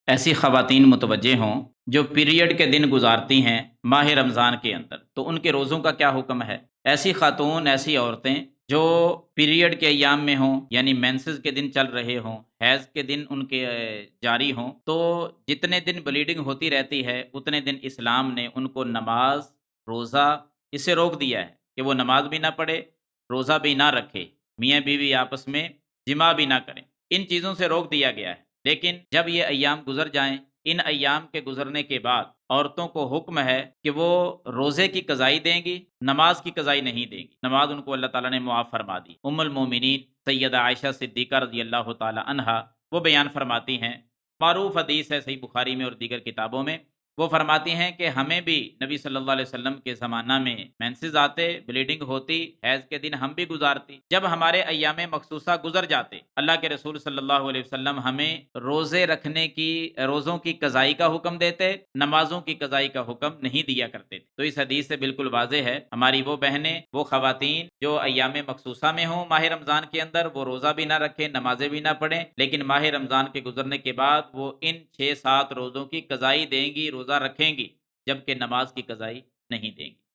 ایسی خواتین متوجہ ہوں جو پیریڈ کے دن گزارتی ہیں ماہ رمضان کے اندر، تو ان کے روزوں کا کیا حکم ہے؟ ایسی خاتون، ایسی عورتیں جو پیریڈ کے ایام میں ہوں، یعنی مینسز کے دن چل رہے ہوں، حیض کے دن ان کے جاری ہوں، تو جتنے دن بلیڈنگ ہوتی رہتی ہے اتنے دن اسلام نے ان کو نماز، روزہ اس سے روک دیا ہے کہ وہ نماز بھی نہ پڑھے، روزہ بھی نہ رکھے، میاں بیوی آپس میں جماع بھی نہ کریں، ان چیزوں سے روک دیا گیا ہے۔ لیکن جب یہ ایام گزر جائیں، ان ایام کے گزرنے کے بعد عورتوں کو حکم ہے کہ وہ روزے کی قضائی دیں گی، نماز کی قضائی نہیں دیں گی۔ نماز ان کو اللہ تعالیٰ نے معاف فرما دی۔ ام المومنین سیدہ عائشہ صدیقہ رضی اللہ تعالی عنہا وہ بیان فرماتی ہیں، معروف حدیث ہے صحیح بخاری میں اور دیگر کتابوں میں، وہ فرماتی ہیں کہ ہمیں بھی نبی صلی اللہ علیہ وسلم کے زمانہ میں مینسز آتے، بلیڈنگ ہوتی، حیض کے دن ہم بھی گزارتی، جب ہمارے ایام مخصوصہ گزر جاتے، اللہ کے رسول صلی اللہ علیہ وسلم ہمیں روزوں کی قضائی کا حکم دیتے، نمازوں کی قضائی کا حکم نہیں دیا کرتے تھے۔ تو اس حدیث سے بالکل واضح ہے ہماری وہ بہنیں، وہ خواتین جو ایام مخصوصہ میں ہوں ماہ رمضان کے اندر، وہ روزہ بھی نہ رکھیں، نمازیں بھی نہ پڑھیں، لیکن ماہ رمضان کے گزرنے کے بعد وہ ان 6-7 روزوں کی قضائی دیں گی، روزہ رکھیں گی، جبکہ نماز کی قضائی نہیں دیں گی۔